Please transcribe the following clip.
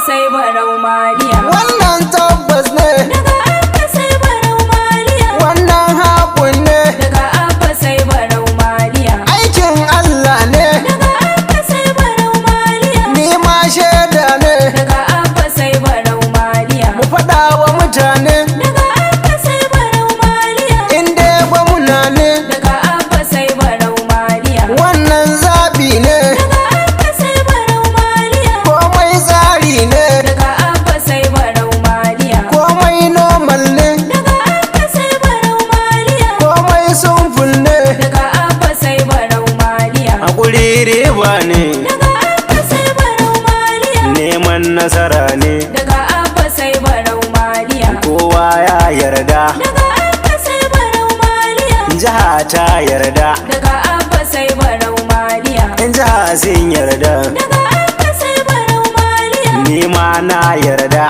sai barau maliya. Wannan tabbas ne. Daga Abba sai barau maliya. Wannan haƙun ne. Daga Abba sai barau maliya. Aikin Allah ne. Daga Abba sai barau maliya. Ni ma shaida ne. Daga Abba sai barau maliya. Mu faɗa wa mutane. Daga Abba sai barau maliya. In dai gwamna ne. Daga Abba sai barau maliya. Wannan zaɓi ne. Daga Abba sai barau maliya. Komai tsari ne. Daga Abba sai barau maliya. Komai normal ne. Daga Abba sai barau maliya. Komai sunful ne. Daga Abba sai barau maliya. Haƙuri riba ne. Daga Abba sai barau maliya. Neman nasara ne. Daga Abba sai barau maliya. Kowa ya yarda. Daga Abba sai barau maliya. Jiha ta yarda. Daga Abba sai barau maliya. Jiha sun yarda. Daga Abba sai barau maliya. Ni ma na yarda.